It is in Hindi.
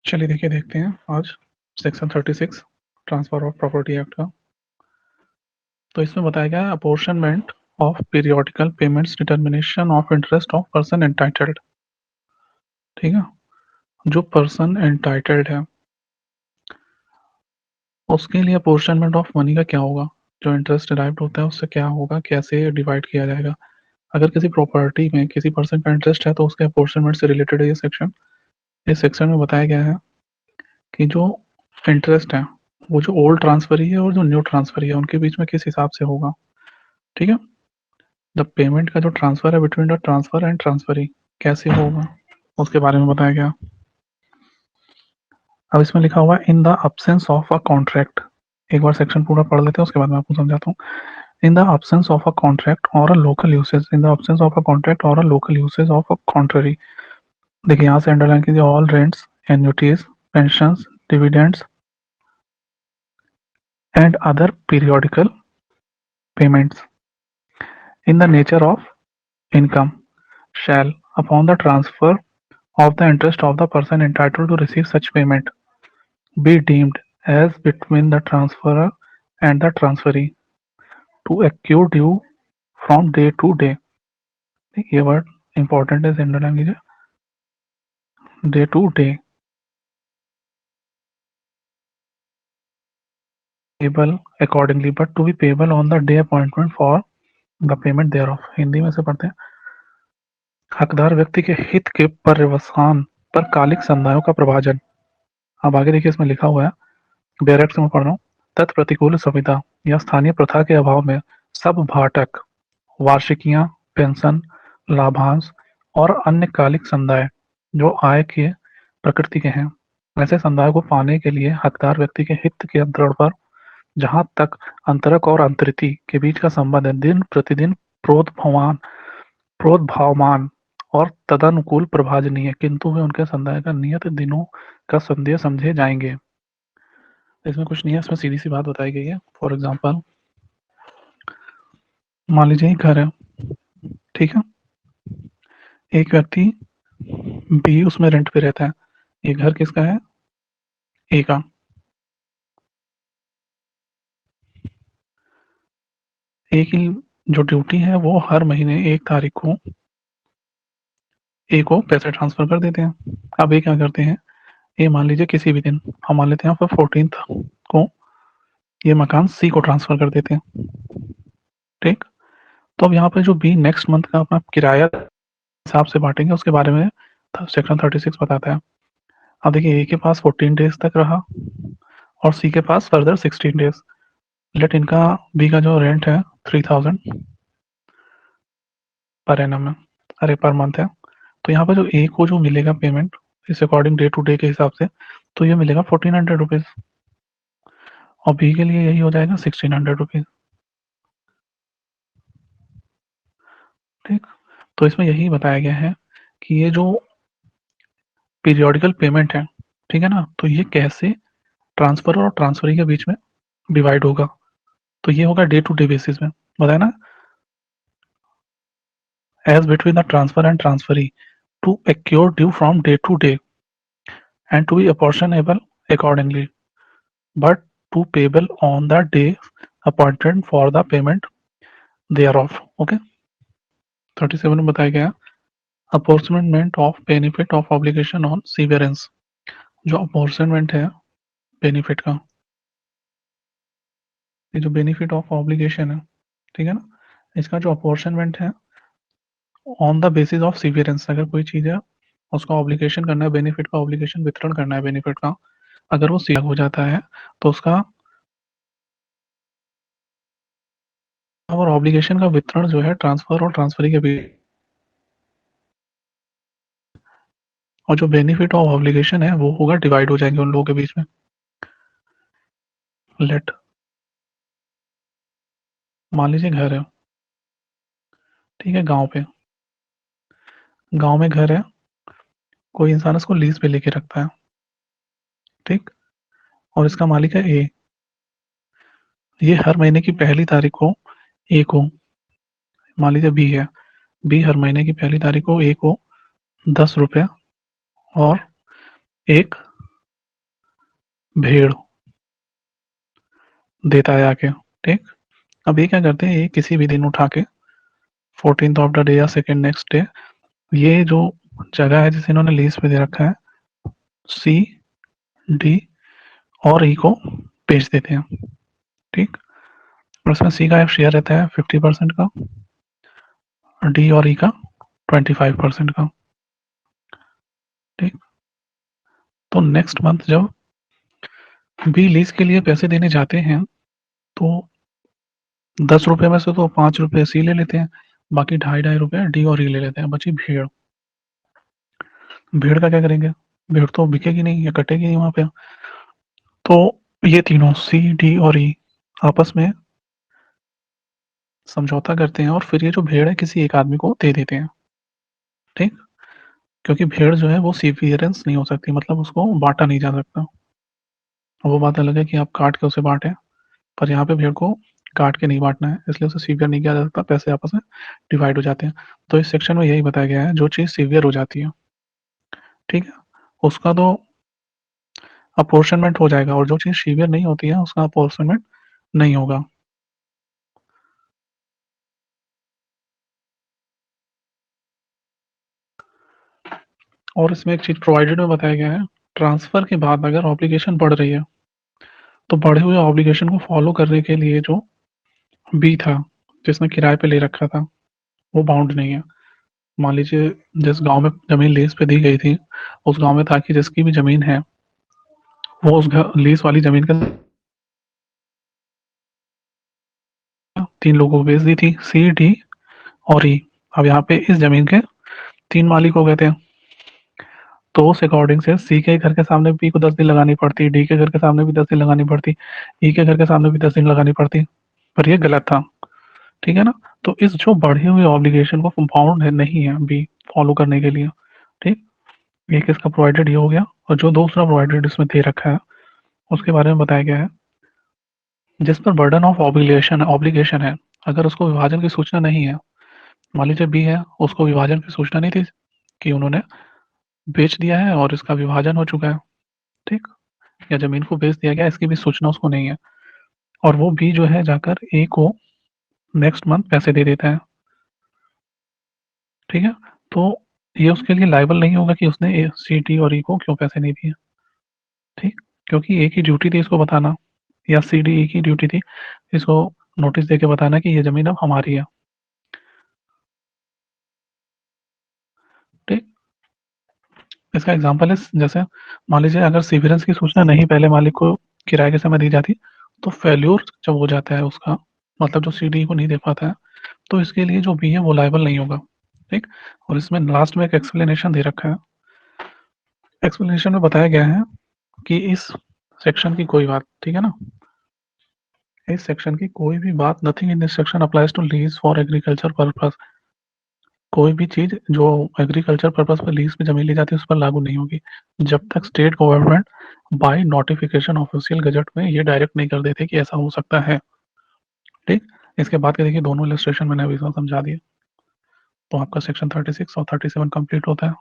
चलिए देखिए देखते हैं आज section 36 transfer of property act का। तो इसमें बताया गया है apportionment of periodical payments determination of interest of person entitled. ठीक है, जो पर्सन एंटाइटल्ड है उसके लिए अपोर्शनमेंट ऑफ मनी का क्या होगा, जो इंटरेस्ट डिराइव्ड होता है उससे क्या होगा, कैसे डिवाइड किया जाएगा। अगर किसी प्रॉपर्टी में किसी पर्सन का इंटरेस्ट है तो उसके अपोर्शनमेंट से रिलेटेड है ये सेक्शन। इस सेक्शन में बताया गया है कि जो इंटरेस्ट है वो जो ओल्ड ट्रांसफरी है और जो न्यू ट्रांसफरी है उनके बीच में किस हिसाब से होगा। ठीक है, द पेमेंट का जो ट्रांसफर है between the transfer and transferee कैसे होगा उसके बारे में बताया गया। अब इसमें लिखा हुआ इन the absence of a contract. एक बार सेक्शन पूरा पढ़ लेते हैं उसके बाद मैं आपको समझाता हूँ। In the absence of a contract or a local usage, in the absence of a contract or a local usage of a contrary. देखिए यहाँ से अंडरलाइन कीजिए all rents, annuities, pensions, dividends and other periodical payments in the nature of income shall, upon the transfer of the interest of the person entitled to receive such payment, be deemed as between the transferor and the transferee to accrue due from day to day। ये वर्ड इंपॉर्टेंट है, अंडरलाइन कीजिए, day to day. payable accordingly but to be payable on the day appointment for the payment thereof। Hindi में से पढ़ते हैं। हकदार व्यक्ति के हित के पर्यवसान पर कालिक संदायों का प्रभाजन। अब आगे देखिए इसमें लिखा हुआ है, डायरेक्ट से मैं पढ़ रहा हूँ। तत्प्रतिकूल संविदा या स्थानीय प्रथा के अभाव में सब भाटक, वार्षिकियां, पेंशन, लाभांश और अन्य कालिक संदाय जो आय के प्रकृति के हैं, ऐसे संदाय को पाने के लिए हकदार व्यक्ति के हित के दृढ़ पर जहां तक अंतरक और अंतरिति के बीच का संबंध है, दिन प्रतिदिन प्रोद्भवान प्रोद्भावमान और तदनुकूल प्रभाजनीय, किंतु वे उनके संदाय का नियत दिनों का संदेह समझे जाएंगे। इसमें कुछ नहीं है, इसमें सीधी सी बात बताई गई है। फॉर एग्जाम्पल मान लीजिए एक घर है, ठीक है, एक व्यक्ति बी उसमें रेंट पे रहता है। ये घर किसका है, ए का। ए की जो ड्यूटी है वो हर महीने 1 तारीख को ए को पैसे ट्रांसफर कर देते हैं। अब ए क्या करते हैं, ये मान लीजिए किसी भी दिन, हम मान लेते हैं फिर 14th को ये मकान सी को ट्रांसफर कर देते हैं। ठीक, तो अब यहाँ पे जो बी नेक्स्ट मंथ का अपना किराया हिसाब से बांटेंगे उसके बारे में सेक्शन 36 बताता है। अब देखिए ए के पास 14 डेज तक रहा और सी के पास फर्दर 16 डेज। लेट इनका बी का जो रेंट है 3000 पर एनम है, अरे पर मंथ है। तो यहाँ पर जो ए को जो मिलेगा पेमेंट इस अकॉर्डिंग डे टू डे के हिसाब से, तो ये मिलेगा 1400 रुपीज और बी के लिए यही हो जाएगा 1600 रुपीज। ठीक, तो इसमें यही बताया गया है कि ये जो पीरियोडिकल पेमेंट है, ठीक है ना, तो ये कैसे ट्रांसफर और ट्रांसफरी के बीच में डिवाइड होगा। तो ये होगा डे टू डे बेसिस में, बताया ना, as between the transfer and transferee to accrue due from day to day and to be apportionable accordingly but to payable on the day appointed for the payment thereof। okay, 37 में बताया गया apportionment of benefit of obligation on severance। जो apportionment है बेनिफिट का, ये जो बेनिफिट ऑफ ऑब्लिगेशन है, ठीक है ना, इसका जो अपॉर्शनमेंट है ऑन द बेसिस ऑफ सीवियरेंस। अगर कोई चीज है उसका ऑब्लिगेशन करना है, बेनिफिट का ऑब्लिगेशन वितरण करना है बेनिफिट का, अगर वो सीधा हो जाता है तो उसका और ऑब्लिगेशन का वितरण जो है ट्रांसफर और ट्रांसफरी के बीच, और जो बेनिफिट ऑफ ऑब्लिगेशन है वो होगा डिवाइड हो जाएंगे उन लोगों के बीच में। लेट मान लीजिए घर है, ठीक है, गांव पे, गांव में घर है, कोई इंसान इसको लीज पे लेके रखता है, ठीक, और इसका मालिक है ए। ये हर महीने की पहली तारीख को ए को, मान लीजिए बी है, बी हर महीने की पहली तारीख को ए को 10 रुपये और एक भेड़ देता है आके, ठीक। अब ये क्या करते हैं, ये किसी भी दिन उठा के 14th ऑफ द डे या सेकेंड नेक्स्ट डे, ये जो जगह है जिसे इन्होंने लीज पे दे रखा है, सी, डी और ई को बेच देते हैं, ठीक। और इसमें सी का शेयर रहता है 50% का, डी और ई का 25% का, ठीक। तो नेक्स्ट मंथ जब बी लीज के लिए पैसे देने जाते हैं, तो 10 रुपए में से तो 5 रुपए सी ले लेते हैं, बाकी 2.5 रुपए डी और ई ले लेते हैं, बची भेड़। भेड़ का क्या करेंगे, भेड़ तो बिकेगी नहीं या कटेगी नहीं वहां पे। तो ये तीनों सी, डी और ई आपस में समझौता करते हैं और फिर ये जो भेड़ है किसी एक आदमी को दे देते हैं, ठीक। क्योंकि भेड़ जो है वो सीवियरेंस नहीं हो सकती, मतलब उसको बांटा नहीं जा सकता। वो बात अलग है कि आप काट के उसे बांटे, पर यहाँ पे भेड़ को काट के नहीं बांटना है, इसलिए उसे सीवियर नहीं किया जा सकता, पैसे आपस में डिवाइड हो जाते हैं। तो इस सेक्शन में यही बताया गया है, जो चीज सीवियर हो जाती है, ठीक है, उसका तो अपोर्शनमेंट हो जाएगा, और जो चीज सीवियर नहीं होती है उसका अपोर्शनमेंट नहीं होगा। और इसमें एक चीज प्रोवाइडेड में बताया गया है, ट्रांसफर के बाद अगर ऑब्लिगेशन बढ़ रही है, तो बढ़े हुए ऑब्लिगेशन को फॉलो करने के लिए जो बी था जिसने किराए पे ले रखा था, वो बाउंड नहीं है। मान लीजिए जिस गांव में जमीन लीज पे दी गई थी, उस गांव में था कि जिसकी भी जमीन है वो उस लीज वाली जमीन का 3 लोगों को बेच दी थी, सी, डी और ई। अब यहाँ पे इस जमीन के 3 मालिक हो गए थे, तो उस अकॉर्डिंग से सी के घर के सामने बी को 10 दिन लगानी पड़ती, डी के घर के सामने भी 10 दिन लगानी पड़ती, ई के घर के सामने भी 10 दिन लगानी पड़ती, पर ये गलत था, ठीक है ना। तो इस जो बढ़ी हुई ऑब्लिगेशन को बाउंड है नहीं है बी फॉलो करने के लिए, ठीक। एक इसका प्रोवाइडेड ये हो गया, और जो दूसरा प्रोवाइडेड इसमें दे रखा है उसके बारे में बताया गया है, जिस पर बर्डन ऑफ ऑब्लिगेशन ऑब्लिगेशन है, अगर उसको विभाजन की सूचना नहीं है, मान लीजिए बी है, उसको विभाजन की सूचना नहीं थी कि उन्होंने बेच दिया है और इसका विभाजन हो चुका है, ठीक, या जमीन को बेच दिया गया इसकी भी सूचना उसको नहीं है, और वो बी जो है जाकर ए को नेक्स्ट मंथ पैसे दे देता है, ठीक है। तो ये उसके लिए लायबल नहीं होगा कि उसने ए, सी, डी और ई को क्यों पैसे नहीं दिए, ठीक, क्योंकि ए की ड्यूटी थी इसको बताना, या सी, डी, ई की ड्यूटी थी इसको नोटिस देके बताना कि ये जमीन अब हमारी है, ठीक। इसका एग्जांपल है, जैसे मान लीजिए अगर सीवियरेंस की सूचना नहीं पहले मालिक को किराए के समय दी जाती, तो फेल्योर जब हो जाता है उसका, मतलब जो सी, डी को नहीं दे पाता है, तो इसके लिए जो बी है वो लायबल नहीं होगा, ठीक। और इसमें लास्ट में एक एक्सप्लेनेशन दे रखा है, एक्सप्लेनेशन में बताया गया है कि इस सेक्शन की कोई बात, ठीक है ना, इस सेक्शन की कोई भी बात, nothing in this section applies to lease for agriculture purpose, कोई भी चीज जो एग्रीकल्चर पर्पस पर लीज पे जमीन ली जाती है उस पर लागू नहीं होगी, जब तक state government by notification official gazette में ये डायरेक्ट नहीं कर देते कि ऐसा हो सकता है, ठीक। इसके बाद के देखिए दोनों इलस्ट्रेशन मैंने अभी समझा दिए, तो आपका सेक्शन 36 और 37 कंप्लीट होता है।